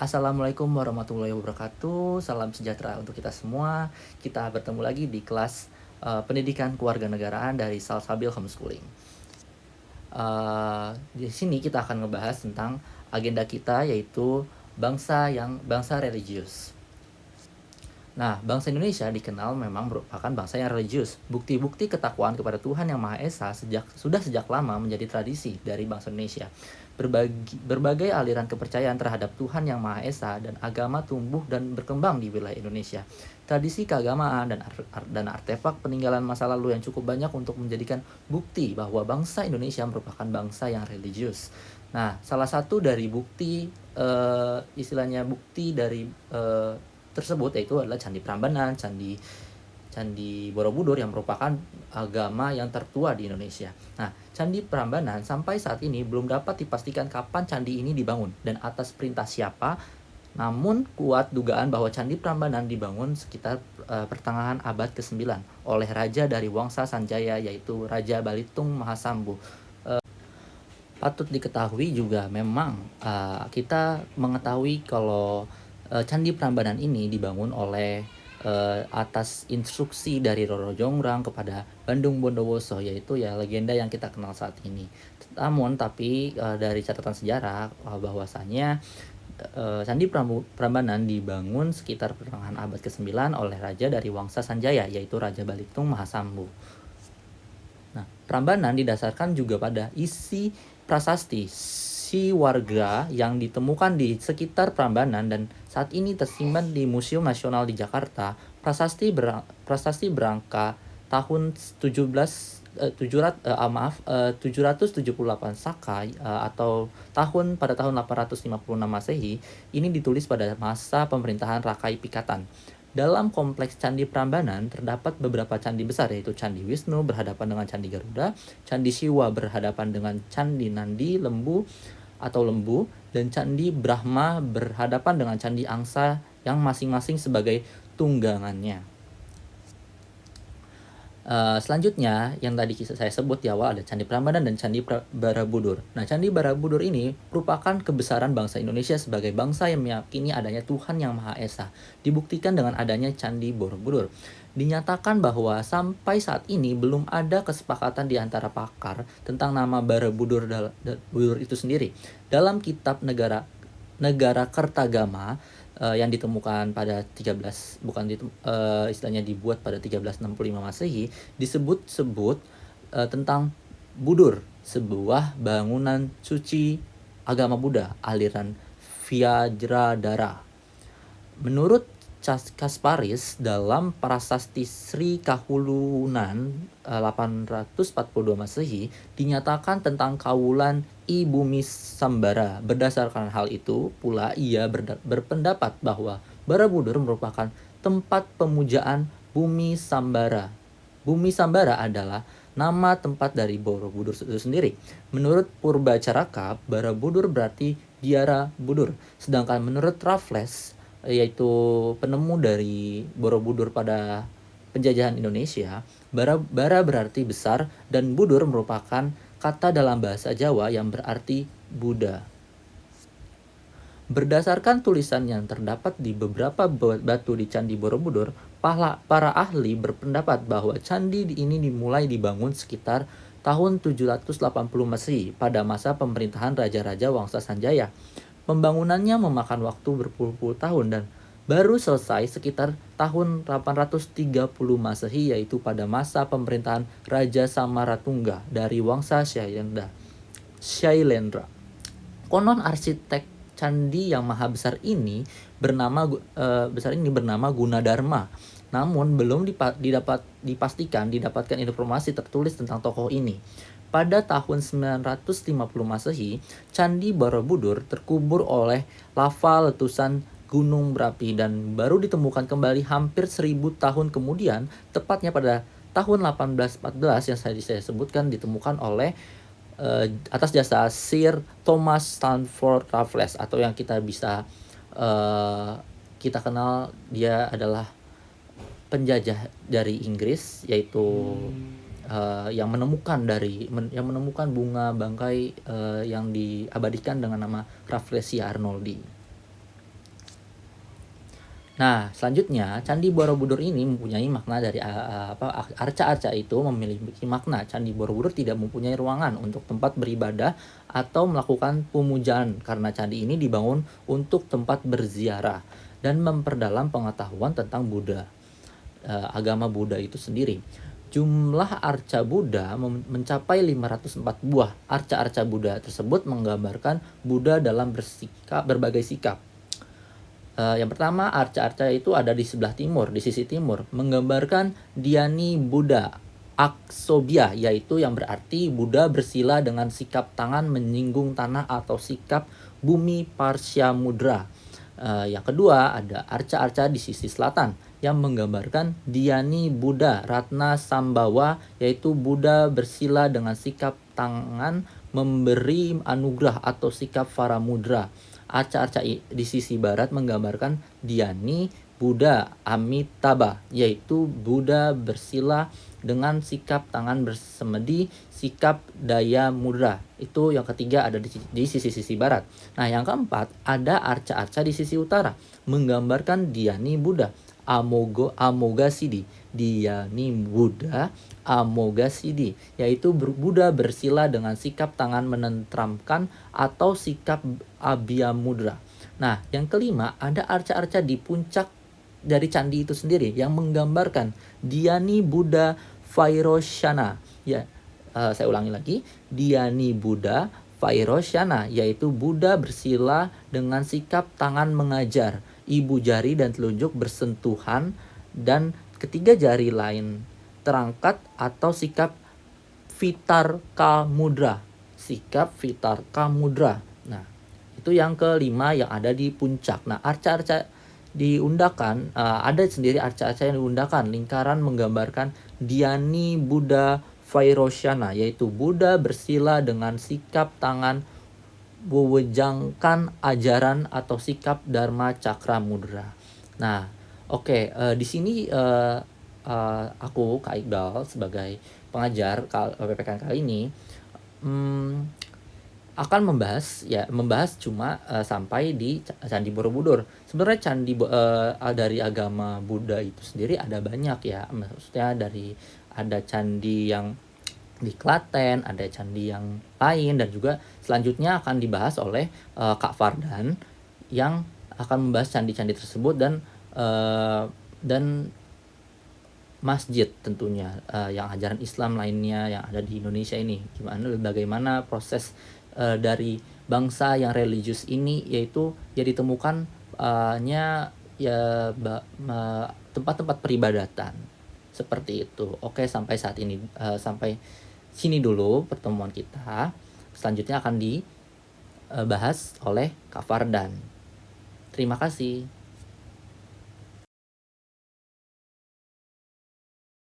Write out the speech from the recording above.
Assalamualaikum warahmatullahi wabarakatuh. Salam sejahtera untuk kita semua. Kita bertemu lagi di kelas pendidikan kewarganegaraan dari Salsabil Homeschooling. Di sini kita akan ngebahas tentang agenda kita, yaitu bangsa religius. Nah, bangsa Indonesia dikenal memang merupakan bangsa yang religius. Bukti-bukti ketakwaan kepada Tuhan Yang Maha Esa sudah sejak lama menjadi tradisi dari bangsa Indonesia. Berbagai aliran kepercayaan terhadap Tuhan Yang Maha Esa dan agama tumbuh dan berkembang di wilayah Indonesia. Tradisi keagamaan dan artefak peninggalan masa lalu yang cukup banyak untuk menjadikan bukti bahwa bangsa Indonesia merupakan bangsa yang religius. Nah, salah satu dari bukti tersebut yaitu adalah Candi Prambanan, Candi Borobudur yang merupakan agama yang tertua di Indonesia. Nah, Candi Prambanan sampai saat ini belum dapat dipastikan kapan candi ini dibangun dan atas perintah siapa. Namun kuat dugaan bahwa Candi Prambanan dibangun sekitar pertengahan abad ke-9 oleh raja dari Wangsa Sanjaya, yaitu Raja Balitung Mahasambu. Patut diketahui juga memang kita mengetahui kalau Candi Prambanan ini dibangun oleh atas instruksi dari Roro Jonggrang kepada Bandung Bondowoso, yaitu ya legenda yang kita kenal saat ini. Namun dari catatan sejarah bahwasanya Candi Prambanan dibangun sekitar pertengahan abad ke-9 oleh raja dari Wangsa Sanjaya, yaitu Raja Balitung Mahasambu. Nah, Prambanan didasarkan juga pada isi prasasti si warga yang ditemukan di sekitar Prambanan dan saat ini tersimpan di Museum Nasional di Jakarta. Prasasti berangka tahun 778 Saka atau pada tahun 856 Masehi ini ditulis pada masa pemerintahan Rakai Pikatan. Dalam kompleks Candi Prambanan terdapat beberapa candi besar, yaitu Candi Wisnu berhadapan dengan Candi Garuda, Candi Siwa berhadapan dengan Candi Nandi Lembu, dan Candi Brahma berhadapan dengan Candi Angsa yang masing-masing sebagai tunggangannya. Selanjutnya yang tadi saya sebut di awal ada Candi Prambanan dan Candi Borobudur. Nah, Candi Borobudur ini merupakan kebesaran bangsa Indonesia sebagai bangsa yang meyakini adanya Tuhan Yang Maha Esa. Dibuktikan dengan adanya Candi Borobudur. Dinyatakan bahwa sampai saat ini belum ada kesepakatan di antara pakar tentang nama Borobudur itu sendiri. Dalam kitab Negara Kertagama yang ditemukan pada istilahnya dibuat pada 1365 Masehi, disebut tentang Budur, sebuah bangunan suci agama Buddha aliran Vyajradhara. Menurut Kasparis dalam Prasasti Sri Kahulunan 842 Masehi dinyatakan tentang kaulan I Bumi Sambara. Berdasarkan hal itu pula ia berpendapat bahwa Borobudur merupakan tempat pemujaan Bumi Sambara. Bumi Sambara adalah nama tempat dari Borobudur itu sendiri. Menurut Purbacaraka, Borobudur berarti Diara Budur. Sedangkan menurut Raffles, yaitu penemu dari Borobudur pada penjajahan Indonesia, bara berarti besar dan budur merupakan kata dalam bahasa Jawa yang berarti Buddha. Berdasarkan tulisan yang terdapat di beberapa batu di Candi Borobudur, para ahli berpendapat bahwa candi ini dimulai dibangun sekitar tahun 780 Masehi pada masa pemerintahan Raja-Raja Wangsa Sanjaya. Pembangunannya memakan waktu berpuluh-puluh tahun dan baru selesai sekitar tahun 830 Masehi, yaitu pada masa pemerintahan Raja Samaratungga dari Wangsa Shailendra. Konon arsitek candi yang maha besar ini bernama Gunadarma. Namun belum didapatkan informasi tertulis tentang tokoh ini. Pada tahun 950 Masehi, Candi Borobudur terkubur oleh lava letusan gunung berapi dan baru ditemukan kembali hampir 1000 tahun kemudian, tepatnya pada tahun 1814 yang saya sebutkan, ditemukan oleh atas jasa Sir Thomas Stamford Raffles, atau yang kita kenal dia adalah penjajah dari Inggris, yaitu yang menemukan bunga bangkai yang diabadikan dengan nama Rafflesia arnoldi. Nah, selanjutnya Candi Borobudur ini mempunyai makna dari arca-arca itu memiliki makna. Candi Borobudur tidak mempunyai ruangan untuk tempat beribadah atau melakukan pemujaan karena candi ini dibangun untuk tempat berziarah dan memperdalam pengetahuan tentang Buddha, agama Buddha itu sendiri. Jumlah arca Buddha mencapai 504 buah. Arca-arca Buddha tersebut menggambarkan Buddha dalam berbagai sikap. Yang pertama, arca-arca itu ada di sebelah timur, di sisi timur, menggambarkan Dhyani Buddha Aksobhya, yaitu yang berarti Buddha bersila dengan sikap tangan menyinggung tanah atau sikap bumi Parsya Mudra. Yang kedua, ada arca-arca di sisi selatan yang menggambarkan Dhyani Buddha Ratna Sambhawa, yaitu Buddha bersila dengan sikap tangan memberi anugerah atau sikap Varamudra. Arca-arca di sisi barat menggambarkan Dhyani Buddha Amitabha, yaitu Buddha bersila dengan sikap tangan bersemedi, sikap daya mudra. Itu yang ketiga ada di sisi barat. Nah, yang keempat ada arca-arca di sisi utara menggambarkan Dhyani Buddha Amoghasiddhi. Dhyani Buddha Amoghasiddhi, yaitu Buddha bersila dengan sikap tangan menentramkan atau sikap Abhyamudra. Nah, yang kelima ada arca-arca di puncak dari candi itu sendiri yang menggambarkan Dhyani Buddha Vairoshana. Ya, saya ulangi lagi, Dhyani Buddha Vairoshana, yaitu Buddha bersila dengan sikap tangan mengajar, ibu jari dan telunjuk bersentuhan dan ketiga jari lain terangkat atau sikap Vitarka Mudra. Sikap Vitarka Mudra. Nah, itu yang kelima yang ada di puncak. Nah, arca-arca diundangkan, ada sendiri arca-arca yang diundangkan lingkaran menggambarkan Dhyani Buddha Vairoshana, yaitu Buddha bersila dengan sikap tangan mewejangkan ajaran atau sikap Dharma Cakra Mudra. Nah, oke, di sini aku Kak Iqbal sebagai pengajar PPKN kali ini akan membahas cuma sampai di Candi Borobudur. Sebenarnya candi dari agama Buddha itu sendiri ada banyak ya. Maksudnya ada candi yang di Klaten, ada candi yang lain, dan juga selanjutnya akan dibahas oleh Kak Fardan yang akan membahas candi-candi tersebut dan masjid tentunya, yang ajaran Islam lainnya yang ada di Indonesia ini. Bagaimana proses dari bangsa yang religius ini, yaitu ya ditemukan tempat-tempat peribadatan seperti itu. Oke, sampai saat ini sampai sini dulu pertemuan kita. Selanjutnya akan dibahas oleh Kak Fardan. Terima kasih.